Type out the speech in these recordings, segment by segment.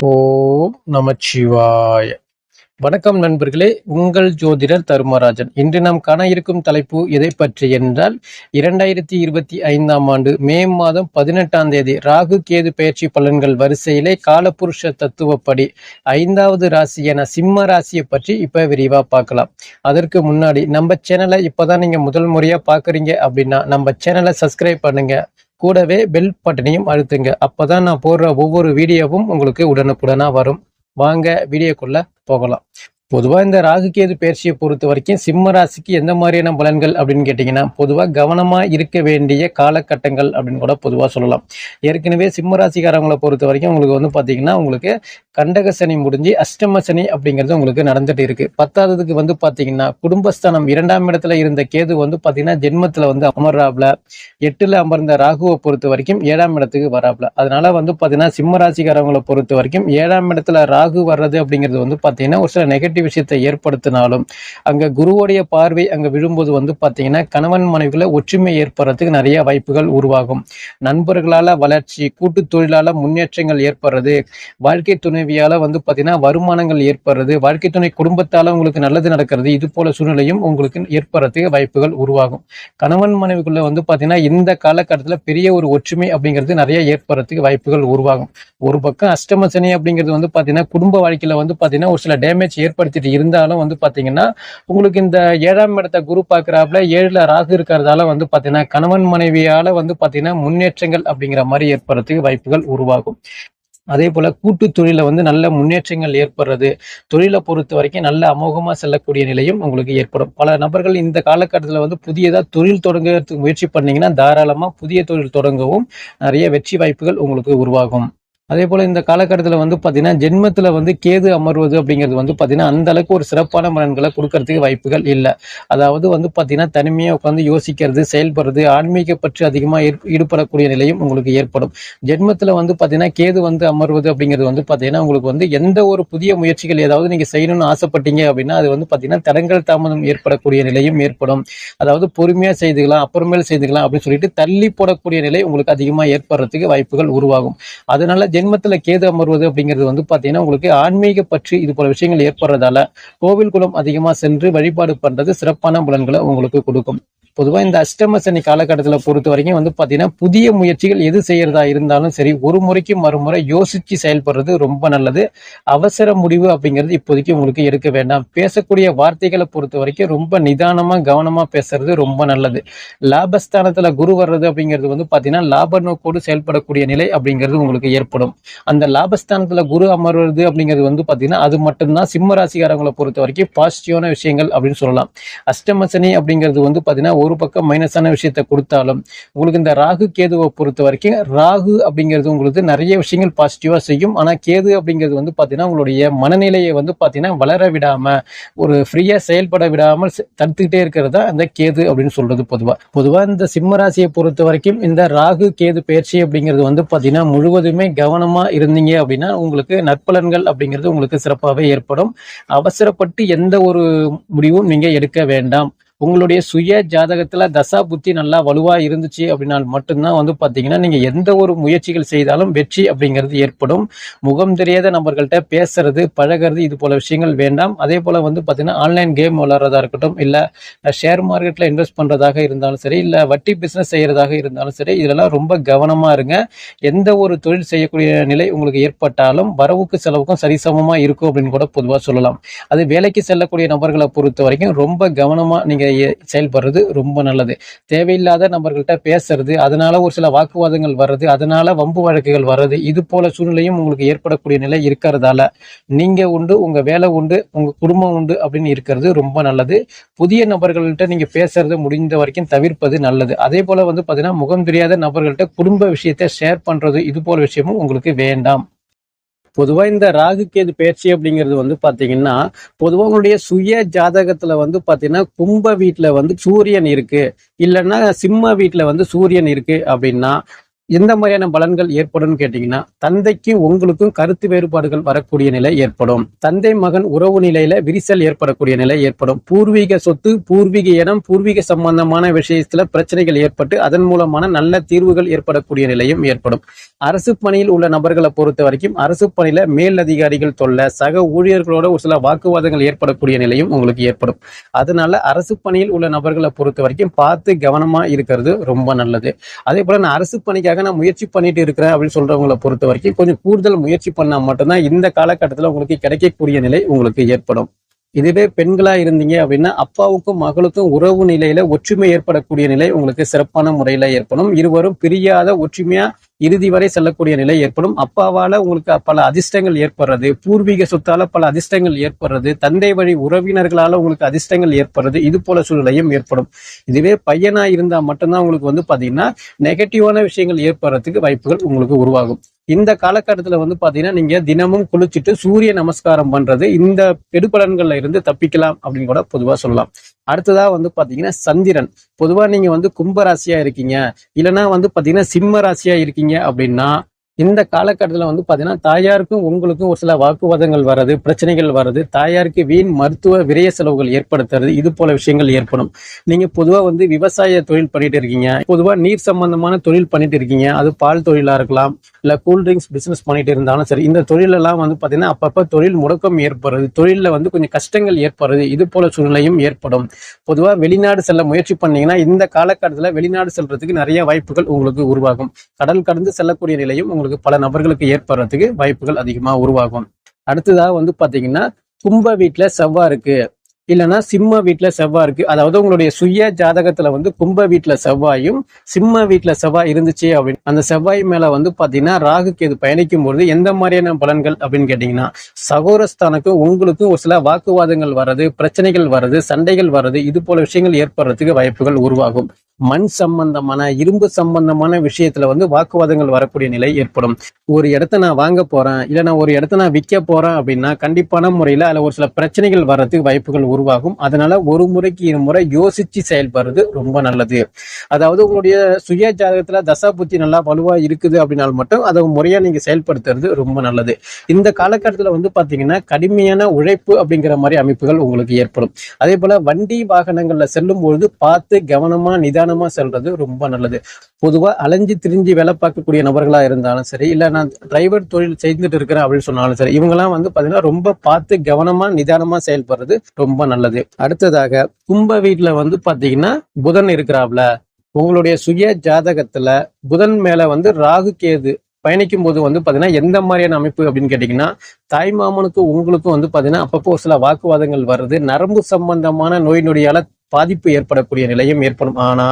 ஓம் நமச்சிவாய. வணக்கம் நண்பர்களே, உங்கள் ஜோதிடர் தர்மராஜன். இன்று நாம் காண இருக்கும் தலைப்பு எதை பற்றி என்றால் 2025 ஆண்டு மே மாதம் 18ஆம் தேதி ராகு கேது பயிற்சி பலன்கள் வரிசையிலே காலபுருஷ தத்துவப்படி 5வது ராசியான சிம்ம ராசியை பற்றி இப்ப விரிவா பார்க்கலாம். அதற்கு முன்னாடி நம்ம சேனலை இப்பதான் நீங்க முதல் முறையா பாக்குறீங்க அப்படின்னா நம்ம சேனலை சப்ஸ்கிரைப் பண்ணுங்க, கூடவே பெல் பட்டனையும் அழுத்துங்க. அப்பதான் நான் போடுற ஒவ்வொரு வீடியோவும் உங்களுக்கு உடனுக்குடனா வரும். வாங்க வீடியோக்குள்ள போகலாம். பொதுவா இந்த ராகு கேது பயிற்சியை பொறுத்த வரைக்கும் சிம்ம ராசிக்கு எந்த மாதிரியான பலன்கள் அப்படின்னு கேட்டீங்கன்னா, பொதுவா கவனமா இருக்க வேண்டிய காலகட்டங்கள் அப்படின்னு கூட பொதுவா சொல்லலாம். ஏற்கனவே சிம்ம ராசிக்காரங்களை பொறுத்த வரைக்கும் உங்களுக்கு பாத்தீங்கன்னா, உங்களுக்கு கண்டக சனி முடிஞ்சு அஷ்டம சனி அப்படிங்கிறது உங்களுக்கு நடந்துட்டு இருக்கு. 10வதுக்கு பாத்தீங்கன்னா குடும்பஸ்தானம் 2ஆம் இடத்துல இருந்த கேது பாத்தீங்கன்னா ஜென்மத்துல அமர்றாப்ல. 8ல அமர்ந்த ராகுவை பொறுத்த வரைக்கும் 7ஆம் இடத்துக்கு வராப்ல. அதனால பாத்தீங்கன்னா சிம்ம ராசிக்காரங்களை பொறுத்த வரைக்கும் 7ஆம் இடத்துல ராகு வர்றது அப்படிங்கிறது பாத்தீங்கன்னா ஒரு சில நெகட்டிவ் விஷயத்தை ஏற்படுத்தினாலும் அங்க குருவுடைய பார்வை அங்க விழும்போது பாத்தீங்கன்னா கணவன் மனைவிகளை ஒற்றுமை ஏற்படுறதுக்கு நிறைய வாய்ப்புகள் உருவாகும். நண்பர்களால வளர்ச்சி, கூட்டு தொழிலால முன்னேற்றங்கள் ஏற்படுறது, வாழ்க்கை துணைவியால பாத்தீங்கன்னா வருமானங்கள் ஏற்படுறது, வாழ்க்கை துணை குடும்பத்தால உங்களுக்கு நல்லது நடக்கிறது, இது போல சூழ்நிலையும் உங்களுக்கு ஏற்படுறதுக்கு வாய்ப்புகள் உருவாகும். கணவன் மனைவிக்குள்ள பாத்தீங்கன்னா இந்த காலகட்டத்துல பெரிய ஒரு ஒற்றுமை அப்படிங்கிறது நிறைய ஏற்படுறதுக்கு வாய்ப்புகள் உருவாகும். ஒரு பக்கம் அஷ்டம சனி அப்படிங்கிறது பாத்தீங்கன்னா குடும்ப வாழ்க்கையில பாத்தீங்கன்னா ஒரு சில டேமேஜ் ஏற்படுத்திட்டு இருந்தாலும் பாத்தீங்கன்னா உங்களுக்கு இந்த 7ஆம் இடத்தை குரு பாக்குறாப்புல 7ல ராகு இருக்கிறதால பாத்தீங்கன்னா கணவன் மனைவியால பாத்தீங்கன்னா முன்னேற்றங்கள் அப்படிங்கிற மாதிரி ஏற்படுறதுக்கு வாய்ப்புகள் உருவாகும். அதே போல கூட்டு தொழில நல்ல முன்னேற்றங்கள் ஏற்படுறது, தொழிலை பொறுத்த வரைக்கும் நல்ல அமோகமா செல்லக்கூடிய நிலையும் உங்களுக்கு ஏற்படும். பல நபர்கள் இந்த காலகட்டத்தில் புதியதா தொழில் தொடங்குறதுக்கு முயற்சி பண்ணீங்கன்னா தாராளமா புதிய தொழில் தொடங்கவும் நிறைய வெற்றி வாய்ப்புகள் உங்களுக்கு உருவாகும். அதே போல இந்த காலகட்டத்தில் பாத்தீங்கன்னா ஜென்மத்துல கேது அமர்வது அப்படிங்கிறது பாத்தீங்கன்னா அந்த அளவுக்கு ஒரு சிறப்பான பலன்களை கொடுக்கறதுக்கு வாய்ப்புகள் இல்லை. அதாவது பாத்தீங்கன்னா தனிமையா உட்காந்து யோசிக்கிறது, செயல்படுறது, ஆன்மீக பற்றி அதிகமா ஈடுபடக்கூடிய நிலையும் உங்களுக்கு ஏற்படும். ஜென்மத்துல பாத்தீங்கன்னா கேது அமர்வது அப்படிங்கிறது பாத்தீங்கன்னா உங்களுக்கு எந்த ஒரு புதிய முயற்சிகள் ஏதாவது நீங்க செய்யணும்னு ஆசைப்பட்டீங்க அப்படின்னா அது பாத்தீங்கன்னா தடங்கள் தாமதம் ஏற்படக்கூடிய நிலையும் ஏற்படும். அதாவது பொறுமையா செய்துக்கலாம், அப்புறமேல் செய்துக்கலாம் அப்படின்னு சொல்லிட்டு தள்ளி போடக்கூடிய நிலை உங்களுக்கு அதிகமா ஏற்படுறதுக்கு வாய்ப்புகள் உருவாகும். அதனால ஜென்மத்துல கேது அமர்வது அப்படிங்கிறது பாத்தீங்கன்னா உங்களுக்கு ஆன்மீக பற்றி இது போல விஷயங்கள் ஏற்படுறதால கோவில் குளம் அதிகமா சென்று வழிபாடு பண்றது சிறப்பான பலன்களை உங்களுக்கு கொடுக்கும். பொதுவா இந்த அஷ்டம சனி காலகட்டத்தில் பொறுத்த வரைக்கும் பாத்தீங்கன்னா புதிய முயற்சிகள் எது செய்யறதா இருந்தாலும் சரி ஒரு முறைக்கு மறுமுறை யோசிச்சு செயல்படுறது ரொம்ப நல்லது. அவசர முடிவு அப்படிங்கிறது இப்போதைக்கு உங்களுக்கு எடுக்க வேண்டாம். பேசக்கூடிய வார்த்தைகளை பொறுத்த வரைக்கும் ரொம்ப நிதானமா கவனமா பேசுறது ரொம்ப நல்லது. லாபஸ்தானத்துல குரு வர்றது அப்படிங்கிறது பாத்தீங்கன்னா லாப நோக்கோடு செயல்படக்கூடிய நிலை அப்படிங்கிறது உங்களுக்கு ஏற்படும். அந்த லாபஸ்தானத்துல குரு அமர்வது அப்படிங்கிறது பாத்தீங்கன்னா அது மட்டும்தான் சிம்ம ராசிக்காரங்களை பொறுத்த வரைக்கும் பாசிட்டிவான விஷயங்கள் அப்படின்னு சொல்லலாம். அஷ்டம சனி அப்படிங்கிறது பாத்தீங்கன்னா ஒரு பக்கம் மைனஸான விஷயத்தை கொடுத்தாலும் உங்களுக்கு இந்த ராகு கேதுவை பொறுத்த வரைக்கும் ராகு அப்படிங்கிறது உங்களுக்கு நிறைய விஷயங்கள் பாசிட்டிவா செய்யும். ஆனா கேது அப்படிங்கிறது பாத்தீங்கன்னா உங்களுடைய மனநிலையை பாத்தீங்கன்னா வளர விடாம ஒரு ஃப்ரீயா செயல்பட விடாமல் தடுத்துக்கிட்டே இருக்கிறதா அந்த கேது அப்படின்னு சொல்றது. பொதுவா இந்த சிம்ம ராசியை பொறுத்த வரைக்கும் இந்த ராகு கேது பயிற்சி அப்படிங்கிறது பாத்தீங்கன்னா முழுவதுமே கவனமா இருந்தீங்க அப்படின்னா உங்களுக்கு நற்பலன்கள் அப்படிங்கிறது உங்களுக்கு சிறப்பாகவே ஏற்படும். அவசரப்பட்டு எந்த ஒரு முடிவும் நீங்க எடுக்க வேண்டாம். உங்களுடைய சுய ஜாதகத்துல தசா புத்தி நல்லா வலுவா இருந்துச்சு அப்படின்னா மட்டும்தான் பாத்தீங்கன்னா நீங்க எந்த ஒரு முயற்சிகள் செய்தாலும் வெற்றி அப்படிங்கிறது ஏற்படும். முகம் தெரியாத நபர்கள்ட்ட பேசுறது, பழகிறது, இது போல விஷயங்கள் வேண்டாம். அதே போல பாத்தீங்கன்னா ஆன்லைன் கேம் விளையாடுறதா இருக்கட்டும், இல்ல ஷேர் மார்க்கெட்ல இன்வெஸ்ட் பண்றதாக இருந்தாலும் சரி, இல்ல வட்டி பிசினஸ் செய்யறதாக இருந்தாலும் சரி, இதெல்லாம் ரொம்ப கவனமா இருங்க. எந்த ஒரு தொழில் செய்யக்கூடிய நிலை உங்களுக்கு ஏற்பட்டாலும் வரவுக்கு செலவுக்கும் சரிசமமா இருக்கும் அப்படின்னு கூட பொதுவா சொல்லலாம். அது வேலைக்கு செல்லக்கூடிய நபர்களை பொறுத்த வரைக்கும் ரொம்ப கவனமா நீங்க செயல்படுறது ரொம்ப நல்லது. தேவையில்லாத நபர்கள்ட்ட பேசுறது, அதனால ஒரு சில வாக்குவாதங்கள் வர்றது, அதனால வம்பு வழக்குகள் வர்றது, இது போல சூழ்நிலையும் உங்களுக்கு ஏற்படக்கூடிய நிலை இருக்கிறதால நீங்க உண்டு, உங்க வேலை உண்டு, உங்க குடும்பம் உண்டு அப்படின்னு இருக்கிறது ரொம்ப நல்லது. புதிய நபர்கள்ட்ட நீங்க பேசுறது முடிந்த வரைக்கும் தவிர்ப்பது நல்லது. அதே போல பாத்தீங்கன்னா முகம் தெரியாத நபர்கள்ட்ட குடும்ப விஷயத்தை ஷேர் பண்றது, இது போல விஷயமும் உங்களுக்கு வேண்டாம். பொதுவா இந்த ராகு கேது பயிற்சி அப்படிங்கிறது பாத்தீங்கன்னா பொதுவா உங்களுடைய சுய ஜாதகத்துல பாத்தீங்கன்னா கும்ப வீட்டுல சூரியன் இருக்கு, இல்லைன்னா சிம்ம வீட்டுல சூரியன் இருக்கு அப்படின்னா எந்த மாதிரியான பலன்கள் ஏற்படும் கேட்டீங்கன்னா, தந்தைக்கும் உங்களுக்கும் கருத்து வேறுபாடுகள் வரக்கூடிய நிலை ஏற்படும். தந்தை மகன் உறவு நிலையில விரிசல் ஏற்படக்கூடிய நிலை ஏற்படும். பூர்வீக சொத்து, பூர்வீக இடம், பூர்வீக சம்பந்தமான விஷயத்துல பிரச்சனைகள் ஏற்பட்டு அதன் மூலமான நல்ல தீர்வுகள் ஏற்படக்கூடிய நிலையும் ஏற்படும். அரசு பணியில் உள்ள நபர்களை பொறுத்த வரைக்கும் அரசு பணியில மேல் அதிகாரிகள் தொல்லை, சக ஊழியர்களோட ஒரு சில வாக்குவாதங்கள் ஏற்படக்கூடிய நிலையும் உங்களுக்கு ஏற்படும். அதனால அரசு பணியில் உள்ள நபர்களை பொறுத்த வரைக்கும் பார்த்து கவனமா இருக்கிறது ரொம்ப நல்லது. அதே போல நான் அரசு பணிக்காக நான் முயற்சி பண்ணிட்டு இருக்கிறேன் அப்படின்னு சொல்றவங்களை பொறுத்த வரைக்கும் கொஞ்சம் கூடுதல் முயற்சி பண்ணா மட்டும்தான் இந்த காலகட்டத்தில் உங்களுக்கு கிடைக்கக்கூடிய நிலை உங்களுக்கு ஏற்படும். இதுவே பெண்களா இருந்தீங்க அப்படின்னா அப்பாவுக்கும் மகளுக்கும் உறவு நிலையில ஒற்றுமை ஏற்படக்கூடிய நிலை உங்களுக்கு சிறப்பான முறையில ஏற்படும். இருவரும் பிரியாத ஒற்றுமையா இறுதி வரை செல்லக்கூடிய நிலை ஏற்படும். அப்பாவால உங்களுக்கு பல அதிர்ஷ்டங்கள் ஏற்படுறது, பூர்வீக சொத்தால பல அதிர்ஷ்டங்கள் ஏற்படுறது, தந்தை வழி உறவினர்களால உங்களுக்கு அதிர்ஷ்டங்கள் ஏற்படுறது, இது போல சூழ்நிலையும் ஏற்படும். இதுவே பையனா இருந்தா மட்டும்தான் உங்களுக்கு பாத்தீங்கன்னா நெகட்டிவான விஷயங்கள் ஏற்படுறதுக்கு வாய்ப்புகள் உங்களுக்கு உருவாகும். இந்த காலகட்டத்துல பாத்தீங்கன்னா நீங்க தினமும் குளிச்சுட்டு சூரிய நமஸ்காரம் பண்றது இந்த கெடுபலன்கள்ல இருந்து தப்பிக்கலாம் அப்படின்னு கூட பொதுவா சொல்லலாம். அடுத்ததா பாத்தீங்கன்னா சந்திரன். பொதுவா நீங்க கும்ப ராசியா இருக்கீங்க, இல்லைன்னா பாத்தீங்கன்னா சிம்ம ராசியா இருக்கீங்க அப்படின்னா இந்த காலகட்டத்துல பாத்தீங்கன்னா தாயாருக்கும் உங்களுக்கும் ஒரு சில வாக்குவாதங்கள் வர்றது, பிரச்சனைகள் வர்றது, தாயாருக்கு வீண் மருத்துவ விரய செலவுகள் ஏற்படுத்துறது, இது போல விஷயங்கள் ஏற்படும். நீங்க பொதுவா விவசாய தொழில் பண்ணிட்டு இருக்கீங்க, பொதுவா நீர் சம்பந்தமான தொழில் பண்ணிட்டு இருக்கீங்க, அது பால் தொழிலா இருக்கலாம், இல்ல கூல்ட்ரிங்க்ஸ் பிசினஸ் பண்ணிட்டு இருந்தாலும் சரி, இந்த தொழிலெல்லாம் பாத்தீங்கன்னா அப்பப்ப தொழில் முடக்கம் ஏற்படுறது, தொழில கொஞ்சம் கஷ்டங்கள் ஏற்படுறது, இது போல சூழ்நிலையும் ஏற்படும். பொதுவா வெளிநாடு செல்ல முயற்சி பண்ணீங்கன்னா இந்த காலகட்டத்துல வெளிநாடு செல்றதுக்கு நிறைய வாய்ப்புகள் உங்களுக்கு உருவாகும். கடல் கடந்து செல்லக்கூடிய நிலையும் உங்களுக்கு பல நபர்களுக்கு ஏற்படுறதுக்கு வாய்ப்புகள் அதிகமா உருவாகும். அடுத்ததா பாத்தீங்கன்னா கும்ப வீட்டுல செவ்வாய் இருக்கு, இல்லைன்னா சிம்ம வீட்டுல செவ்வாய் இருக்கு. அதாவது உங்களுடைய சுய ஜாதகத்துல கும்ப வீட்டுல செவ்வாயும் சிம்ம வீட்டுல செவ்வாய் இருந்துச்சு அப்படின்னு அந்த செவ்வாய் மேல பாத்தீங்கன்னா ராகு கேது பயணிக்கும் பொழுது எந்த மாதிரியான பலன்கள் அப்படின்னு கேட்டீங்கன்னா, சகோரஸ்தானுக்கு உங்களுக்கும் ஒரு சில வாக்குவாதங்கள் வர்றது, பிரச்சனைகள் வர்றது, சண்டைகள் வர்றது, இது போல விஷயங்கள் ஏற்படுறதுக்கு வாய்ப்புகள் உருவாகும். மண் சம்பந்தமான இரும்பு சம்பந்தமான விஷயத்துல வாக்குவாதங்கள் வரக்கூடிய நிலை ஏற்படும். ஒரு இடத்த நான் வாங்க போறேன், இல்ல நான் ஒரு இடத்த நான் விற்க போறேன் அப்படின்னா கண்டிப்பான முறையில அதுல ஒரு சில பிரச்சனைகள் வர்றதுக்கு வாய்ப்புகள் உருவாகும். அதனால ஒரு முறைக்கு இருமுறை யோசிச்சு செயல்படுறது ரொம்ப நல்லது. அதாவது உங்களுடைய சுய ஜாதகத்துல தசா புத்தி நல்லா வலுவா இருக்குது அப்படின்னாலும் மட்டும் அதை முறையா நீங்க செயல்படுத்துறது ரொம்ப நல்லது. இந்த காலகட்டத்துல பாத்தீங்கன்னா கடுமையான உழைப்பு அப்படிங்கிற மாதிரி அமைப்புகள் உங்களுக்கு ஏற்படும். அதே போல வண்டி வாகனங்கள்ல செல்லும் பொழுது பார்த்து கவனமா நிதானமா செல்றது ரொம்ப நல்லது. பொதுவா அலைஞ்சு திரிஞ்சு வேலை பார்க்கக்கூடிய நபர்களா இருந்தாலும் சரி, இல்ல நான் டிரைவர் தொழில் செய்துட்டு இருக்கிறேன் அப்படின்னு சொன்னாலும் சரி, இவங்கெல்லாம் பாத்தீங்கன்னா ரொம்ப பார்த்து கவனமா நிதானமா செயல்படுறது ரொம்ப நல்லது. அடுத்ததாக கும்ப வீட்டுல பாத்தீங்கன்னா புதன் இருக்கிறாப்ல, உங்களுடைய சுய ஜாதகத்துல புதன் மேல ராகு கேது பயணிக்கும் போது பாத்தீங்கன்னா எந்த மாதிரியான அமைப்பு அப்படின்னு கேட்டீங்கன்னா, தாய் மாமனுக்கு உங்களுக்கும் பாத்தீங்கன்னா அப்பப்போ சில வாக்குவாதங்கள் வருது, நரம்பு சம்பந்தமான நோய் நொடியால பாதிப்பு ஏற்படக்கூடிய நிலையும் ஏற்படும். ஆனா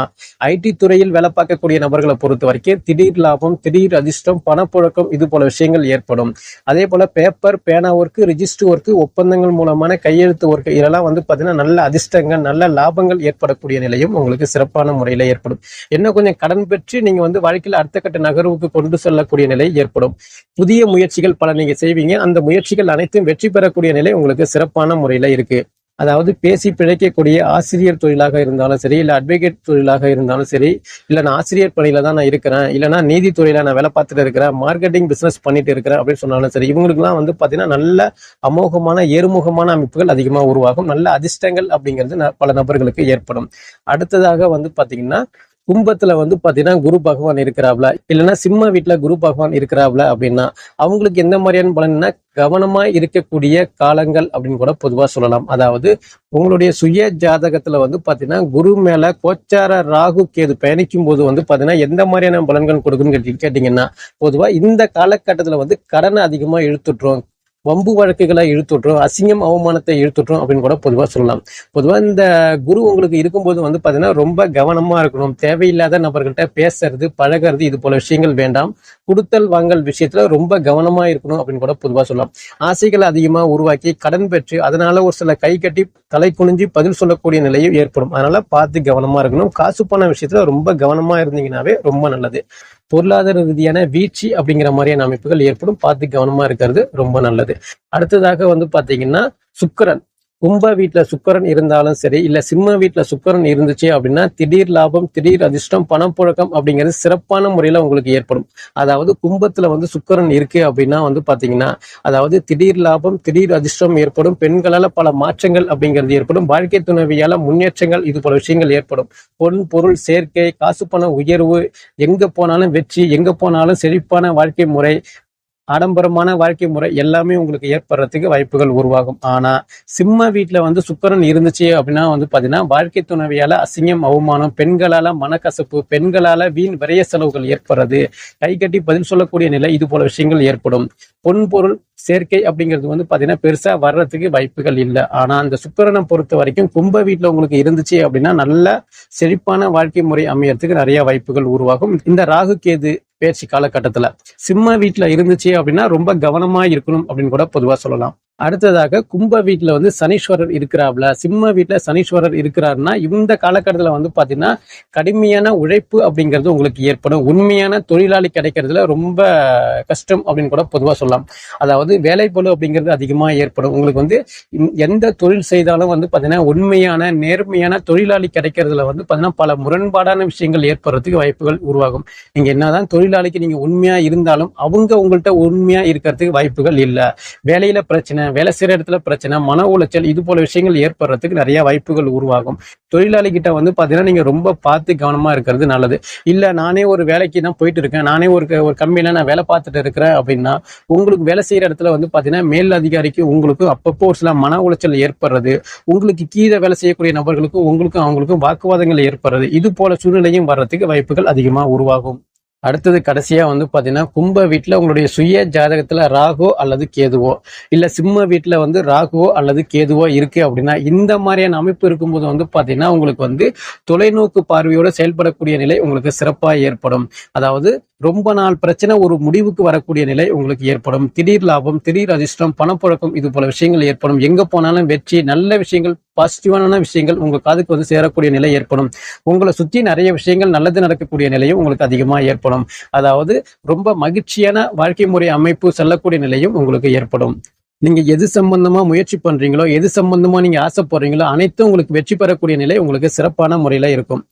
ஐடி துறையில் வேலை பார்க்கக்கூடிய நபர்களை பொறுத்த வரைக்கும் திடீர் லாபம், திடீர் அதிர்ஷ்டம், பணப்புழக்கம், இது போல விஷயங்கள் ஏற்படும். அதே போல பேப்பர் பேனா ஒர்க்கு, ரிஜிஸ்டர் ஒர்க்கு, ஒப்பந்தங்கள் மூலமான கையெழுத்து ஒர்க்கு, இதெல்லாம் பாத்தீங்கன்னா நல்ல அதிர்ஷ்டங்கள், நல்ல லாபங்கள் ஏற்படக்கூடிய நிலையும் உங்களுக்கு சிறப்பான முறையில ஏற்படும். என்ன கொஞ்சம் கடன் பெற்று நீங்க வாழ்க்கையில அடுத்த கட்ட நகர்வுக்கு கொண்டு செல்லக்கூடிய நிலை ஏற்படும். புதிய முயற்சிகள் பல நீங்க செய்வீங்க, அந்த முயற்சிகள் அனைத்தும் வெற்றி பெறக்கூடிய நிலை உங்களுக்கு சிறப்பான முறையில இருக்கு. அதாவது பேசி பிழைக்கக்கூடிய ஆசிரியர் தொழிலாக இருந்தாலும் சரி, இல்ல அட்வொகேட் தொழிலாக இருந்தாலும் சரி, இல்ல நான் ஆசிரியர் பணியில தான் நான் இருக்கிறேன், இல்லைன்னா நீதித்துறையில நான் வேலை பார்த்துட்டு இருக்கிறேன், மார்க்கெட்டிங் பிசினஸ் பண்ணிட்டு இருக்கிறேன் அப்படின்னு சொன்னாலும் சரி, இவங்களுக்குலாம் பாத்தீங்கன்னா நல்ல அமோகமான ஏறுமுகமான அமைப்புகள் அதிகமா உருவாகும். நல்ல அதிர்ஷ்டங்கள் அப்படிங்கிறது பல நபர்களுக்கு ஏற்படும். அடுத்ததாக பாத்தீங்கன்னா கும்பத்துல பாத்தீங்கன்னா குரு பகவான் இருக்கிறாப்ல, இல்லைன்னா சிம்ம வீட்டுல குரு பகவான் இருக்கிறாப்ல அப்படின்னா அவங்களுக்கு எந்த மாதிரியான பலன்னா கவனமா இருக்கக்கூடிய காலங்கள் அப்படின்னு கூட பொதுவா சொல்லலாம். அதாவது உங்களுடைய சுய ஜாதகத்துல பாத்தீங்கன்னா குரு மேல கோச்சார ராகு கேது பயணிக்கும் போது பாத்தீங்கன்னா எந்த மாதிரியான பலன்கள் கொடுக்குன்னு கேட்டீங்கன்னா, பொதுவா இந்த காலகட்டத்துல கடனை அதிகமா இழுத்துட்டுரும், வம்பு வழக்குகளை இழுத்துட்டுரும், அசிங்கம் அவமானத்தை இழுத்துட்டுரும் அப்படின்னு கூட பொதுவா சொல்லலாம். பொதுவா இந்த குரு உங்களுக்கு இருக்கும்போது பாத்தீங்கன்னா ரொம்ப கவனமா இருக்கணும். தேவையில்லாத நபர்கள்ட்ட பேசுறது, பழகிறது, இது போல விஷயங்கள் வேண்டாம். கொடுத்தல் வாங்கல் விஷயத்துல ரொம்ப கவனமா இருக்கணும் அப்படின்னு கூட பொதுவா சொல்லலாம். ஆசைகளை அதிகமா உருவாக்கி கடன் பெற்று அதனால ஒரு சில கை கட்டி தலை குனிஞ்சு பதில் சொல்லக்கூடிய நிலையும் ஏற்படும். அதனால பார்த்து கவனமா இருக்கணும். காசு பண விஷயத்துல ரொம்ப கவனமா இருந்தீங்கன்னாவே ரொம்ப நல்லது. பொருளாதார ரீதியான வீழ்ச்சி அப்படிங்கிற மாதிரியான அமைப்புகள் ஏற்படும். பார்த்து கவனமா இருக்கிறது ரொம்ப நல்லது. அடுத்ததாக பாத்தீங்கன்னா சுக்கிரன் கும்ப வீட்டுல சுக்கிரன் இருந்தாலும் சரி, இல்ல சிம்ம வீட்டுல சுக்கிரன் இருந்துச்சு அப்படின்னா திடீர் லாபம், திடீர் அதிர்ஷ்டம், பணப்புழக்கம் அப்படிங்கிறது சிறப்பான முறையில உங்களுக்கு ஏற்படும். அதாவது கும்பத்துல வந்து சுக்கிரன் இருக்கு அப்படின்னா வந்து பாத்தீங்கன்னா, அதாவது திடீர் லாபம், திடீர் அதிர்ஷ்டம் ஏற்படும். பெண்களால பல மாற்றங்கள் அப்படிங்கிறது ஏற்படும். வாழ்க்கை துணைவியால முன்னேற்றங்கள், இது போல விஷயங்கள் ஏற்படும். பொன் பொருள் சேர்க்கை, காசு பண உயர்வு, எங்க போனாலும் வெற்றி, எங்க போனாலும் செழிப்பான வாழ்க்கை முறை, ஆடம்பரமான வாழ்க்கை முறை எல்லாமே உங்களுக்கு ஏற்படுறதுக்கு வாய்ப்புகள் உருவாகும். ஆனா சிம்ம வீட்டுல வந்து சுக்கிரன் இருந்துச்சு அப்படின்னா வந்து பாத்தீங்கன்னா, வாழ்க்கை துணைவியால அசிங்கம், அவமானம், பெண்களால மனக்கசப்பு, பெண்களால வீண் விரைய செலவுகள் ஏற்படுறது, கை கட்டி பதில் சொல்லக்கூடிய நிலை, இது போல விஷயங்கள் ஏற்படும். பொன் பொருள் சேர்க்கை அப்படிங்கிறது வந்து பாத்தீங்கன்னா பெருசா வர்றதுக்கு வாய்ப்புகள் இல்லை. ஆனா அந்த சுக்கிரனை பொறுத்த வரைக்கும் கும்ப வீட்டுல உங்களுக்கு இருந்துச்சு அப்படின்னா நல்ல செழிப்பான வாழ்க்கை முறை அமையறதுக்கு நிறைய வாய்ப்புகள் உருவாகும். இந்த ராகு கேது பேச்சு காலகட்டத்துல சிம்ம வீட்டுல இருந்துச்சு அப்படின்னா ரொம்ப கவனமா இருக்கணும் அப்படின்னு கூட பொதுவா சொல்லலாம். அடுத்ததாக கும்ப வீட்டுல வந்து சனீஸ்வரர் இருக்கிறாப்ல, சிம்ம வீட்டுல சனீஸ்வரர் இருக்கிறாருன்னா இந்த காலகட்டத்துல வந்து பாத்தீங்கன்னா கடுமையான உழைப்பு அப்படிங்கிறது உங்களுக்கு ஏற்படும். உண்மையான தொழிலாளி கிடைக்கிறதுல ரொம்ப கஷ்டம் அப்படின்னு கூட பொதுவா சொல்லலாம். அதாவது வேலைப்பளு அப்படிங்கிறது அதிகமா ஏற்படும். உங்களுக்கு வந்து எந்த தொழில் செய்தாலும் வந்து பாத்தீங்கன்னா உண்மையான நேர்மையான தொழிலாளி கிடைக்கிறதுல வந்து பாத்தீங்கன்னா பல முரண்பாடான விஷயங்கள் ஏற்படுறதுக்கு வாய்ப்புகள் உருவாகும். நீங்க என்னதான் தொழிலாளிக்கு நீங்க உண்மையா இருந்தாலும் அவங்க உங்கள்கிட்ட உண்மையா இருக்கிறதுக்கு வாய்ப்புகள் இல்லை. வேலையில பிரச்சனை, வேலை செய்யற இடத்துல பிரச்சனை, மன உளைச்சல், இது போல விஷயங்கள் ஏற்படுறதுக்கு நிறைய வாய்ப்புகள் உருவாகும். தொழிலாளி கிட்ட வந்து பாத்தீங்கன்னா நீங்க ரொம்ப பார்த்து கவனமா இருக்கிறது நல்லது. இல்ல நானே ஒரு வேலைக்கு தான் போயிட்டு இருக்கேன், நானே ஒரு கம்பெனில நான் வேலை பார்த்துட்டு இருக்கிறேன் அப்படின்னா உங்களுக்கு வேலை செய்யற இடத்துல வந்து பாத்தீங்கன்னா மேல் அதிகாரிக்கு உங்களுக்கு அப்பப்போ ஒரு சில மன உளைச்சல் ஏற்படுறது, உங்களுக்கு கீழே வேலை செய்யக்கூடிய நபர்களுக்கும் உங்களுக்கும் அவங்களுக்கும் வாக்குவாதங்கள் ஏற்படுறது, இது போல சூழ்நிலையும் வர்றதுக்கு வாய்ப்புகள் அதிகமா உருவாகும். அடுத்தது கடைசியா வந்து பாத்தீங்கன்னா கும்ப வீட்டுல உங்களுடைய சுய ஜாதகத்துல ராகுவோ அல்லது கேதுவோ, இல்ல சிம்ம வீட்டுல வந்து ராகுவோ அல்லது கேதுவோ இருக்கு அப்படின்னா இந்த மாதிரியான அமைப்பு இருக்கும்போது வந்து பாத்தீங்கன்னா உங்களுக்கு வந்து தொலைநோக்கு பார்வையோட செயல்படக்கூடிய நிலை உங்களுக்கு சிறப்பா ஏற்படும். அதாவது ரொம்ப நாள் பிரச்சனை ஒரு முடிவுக்கு வரக்கூடிய நிலை உங்களுக்கு ஏற்படும். திடீர் லாபம், திடீர் அதிர்ஷ்டம், பணப்புழக்கம், இது போல விஷயங்கள் ஏற்படும். எங்க போனாலும் வெற்றி, நல்ல விஷயங்கள், பாசிட்டிவான விஷயங்கள் உங்க காதுக்கு வந்து சேரக்கூடிய நிலை ஏற்படும். உங்களை சுத்தி நிறைய விஷயங்கள் நல்லது நடக்கக்கூடிய நிலையும் உங்களுக்கு அதிகமா ஏற்படும். அதாவது ரொம்ப மகிழ்ச்சியான வாழ்க்கை முறை அமைப்பு செல்லக்கூடிய நிலையும் உங்களுக்கு ஏற்படும். நீங்க எது சம்பந்தமா முயற்சி பண்றீங்களோ, எது சம்பந்தமா நீங்க ஆசைப்படுறீங்களோ அனைத்தும் உங்களுக்கு வெற்றி பெறக்கூடிய நிலை உங்களுக்கு சிறப்பான முறையில இருக்கும்.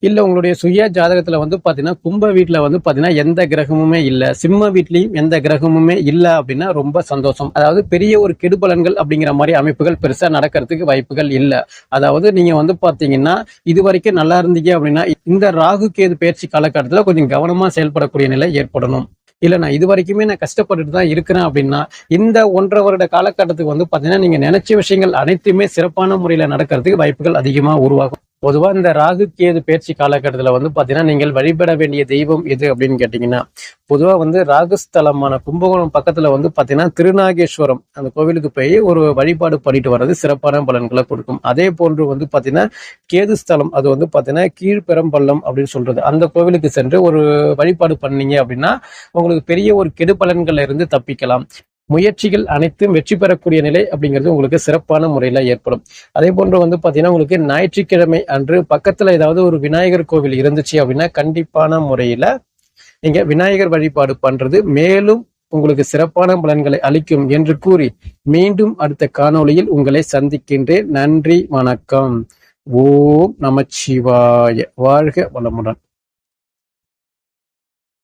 இல்ல உங்களுடைய சுய ஜாதகத்துல வந்து பாத்தீங்கன்னா கும்ப வீட்டுல வந்து பாத்தீங்கன்னா எந்த கிரகமுமே இல்ல, சிம்ம வீட்லயும் எந்த கிரகமுமே இல்ல அப்படின்னா ரொம்ப சந்தோஷம். அதாவது பெரிய ஒரு கெடுபலன்கள் அப்படிங்கிற மாதிரி அமைப்புகள் பெருசா நடக்கிறதுக்கு வாய்ப்புகள் இல்ல. அதாவது நீங்க வந்து பாத்தீங்கன்னா இது வரைக்கும் நல்லா இருந்தீங்க அப்படின்னா இந்த ராகு கேது பயிற்சி காலகட்டத்துல கொஞ்சம் கவனமா செயல்படக்கூடிய நிலை ஏற்படணும். இல்ல நான் இது வரைக்குமே நான் கஷ்டப்பட்டுட்டு தான் இருக்கிறேன் அப்படின்னா இந்த 1.5 வருட காலகட்டத்துக்கு வந்து பாத்தீங்கன்னா நீங்க நினைச்ச விஷயங்கள் அனைத்துமே சிறப்பான முறையில நடக்கிறதுக்கு வாய்ப்புகள் அதிகமா உருவாகும். பொதுவா இந்த ராகு கேது பயிற்சி காலகட்டத்துல வந்து பாத்தீங்கன்னா நீங்கள் வழிபட வேண்டிய தெய்வம் எது அப்படின்னு கேட்டீங்கன்னா, பொதுவா வந்து ராகுஸ்தலமான கும்பகோணம் பக்கத்துல வந்து பாத்தீங்கன்னா திருநாகேஸ்வரம் அந்த கோவிலுக்கு போய் ஒரு வழிபாடு பண்ணிட்டு வர்றது சிறப்பான பலன்களை கொடுக்கும். அதே போன்று வந்து பாத்தீங்கன்னா கேது ஸ்தலம், அது வந்து பாத்தீங்கன்னா கீழ்பெரம்பள்ளம் அப்படின்னு சொல்றது, அந்த கோவிலுக்கு சென்று ஒரு வழிபாடு பண்ணீங்க அப்படின்னா உங்களுக்கு பெரிய ஒரு கெடு பலன்கள்ல இருந்து தப்பிக்கலாம். முயற்சிகள் அனைத்தும் வெற்றி பெறக்கூடிய நிலை அப்படிங்கிறது உங்களுக்கு சிறப்பான முறையில ஏற்படும். அதே போன்று வந்து பாத்தீங்கன்னா உங்களுக்கு ஞாயிற்றுக்கிழமை அன்று பக்கத்துல ஏதாவது ஒரு விநாயகர் கோவில் இருந்துச்சு அப்படின்னா கண்டிப்பான முறையில நீங்க விநாயகர் வழிபாடு பண்றது மேலும் உங்களுக்கு சிறப்பான பலன்களை அளிக்கும் என்று கூறி மீண்டும் அடுத்த காணொளியில் உங்களை சந்திக்கின்றேன். நன்றி, வணக்கம். ஓம் நமச்சிவாய. வாழ்க வளமுடன்.